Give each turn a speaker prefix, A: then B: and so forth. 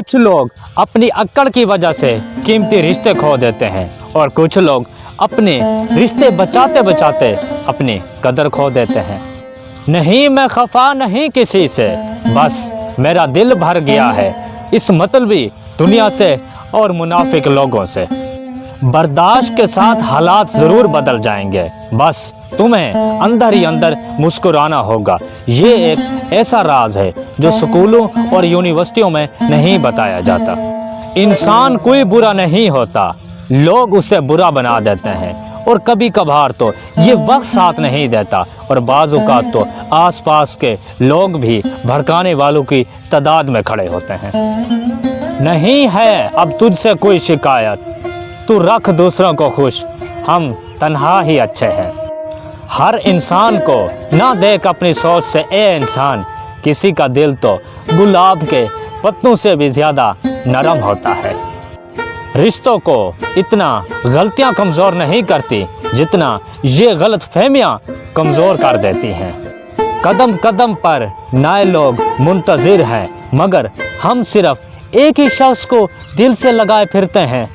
A: कुछ लोग अपनी अक्कड़ की वजह से कीमती रिश्ते खो देते हैं और कुछ लोग अपने रिश्ते बचाते बचाते अपनी कदर खो देते हैं। नहीं मैं खफा नहीं किसी से, बस मेरा दिल भर गया है इस मतलबी दुनिया से और मुनाफिक लोगों से। बर्दाश्त के साथ हालात ज़रूर बदल जाएंगे, बस तुम्हें अंदर ही अंदर मुस्कुराना होगा। ये एक ऐसा राज है जो स्कूलों और यूनिवर्सिटियों में नहीं बताया जाता। इंसान कोई बुरा नहीं होता, लोग उसे बुरा बना देते हैं और कभी कभार तो ये वक्त साथ नहीं देता और बाज़ औक़ात तो आसपास के लोग भी भड़काने वालों की तादाद में खड़े होते हैं। नहीं है अब तुझसे कोई शिकायत, तू रख दूसरों को खुश, हम तन्हा ही अच्छे हैं। हर इंसान को ना देख अपनी सोच से ए इंसान, किसी का दिल तो गुलाब के पत्तों से भी ज़्यादा नरम होता है। रिश्तों को इतना गलतियां कमज़ोर नहीं करती जितना ये गलत फहमियाँ कमज़ोर कर देती हैं। कदम कदम पर नए लोग मुंतज़िर हैं, मगर हम सिर्फ एक ही शख्स को दिल से लगाए फिरते हैं।